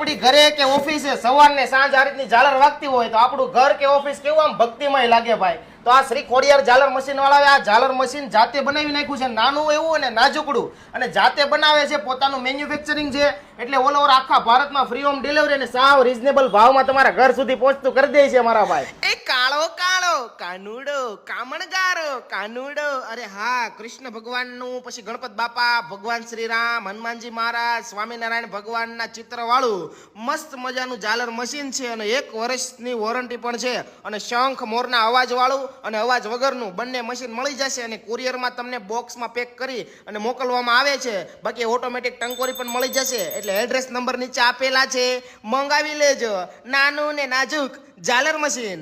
આપણી ઘરે કે ઓફિસે સવાર ને સાંજ આ રીતની ઝાલર વાગતી હોય તો આપણું ઘર કે ઓફિસ કેવું આમ ભક્તિમય લાગે ભાઈ. તો આ શ્રી ખોડિયાર ઝાલર મશીન વાળાએ આ ઝાલર મશીન જાતે બનાવી નાખ્યું છે. નાનું એવું અને નાજુકડું અને જાતે બનાવે છે. પોતાનું મેન્યુફેક્ચરિંગ છે એટલે ઓલ ઓવર આખા ભારતમાં ફ્રી હોમ ડિલિવરી અને સાવ રીઝનેબલ ભાવમાં તમારા ઘર સુધી પહોંચતું કરી દે છે મારા ભાઈ. એ કાળો કાળો કાનુડો કામણગારો કાનુડો. અરે હા, કૃષ્ણ ભગવાનનું, પછી ગણપત બાપા, ભગવાન શ્રી રામ, હનુમાનજી મહારાજ, સ્વામિનારાયણ ભગવાનના ચિત્ર વાળું મસ્ત મજાનું ઝાલર મશીન છે અને 1 વર્ષની વોરંટી પણ છે. અને શંખ મોરના અવાજ વાળું અને અવાજ વગરનું બંને મશીન મળી જશે અને કુરિયરમાં તમને બોક્સમાં પેક કરી અને મોકલવામાં આવે છે. બાકી ઓટોમેટિક ટંકોરી પણ મળી જશે. એટલે એડ્રેસ નંબર નીચે આપેલા છે, મંગાવી લેજો. નાનું ને નાજુક ઝાલર મશીન.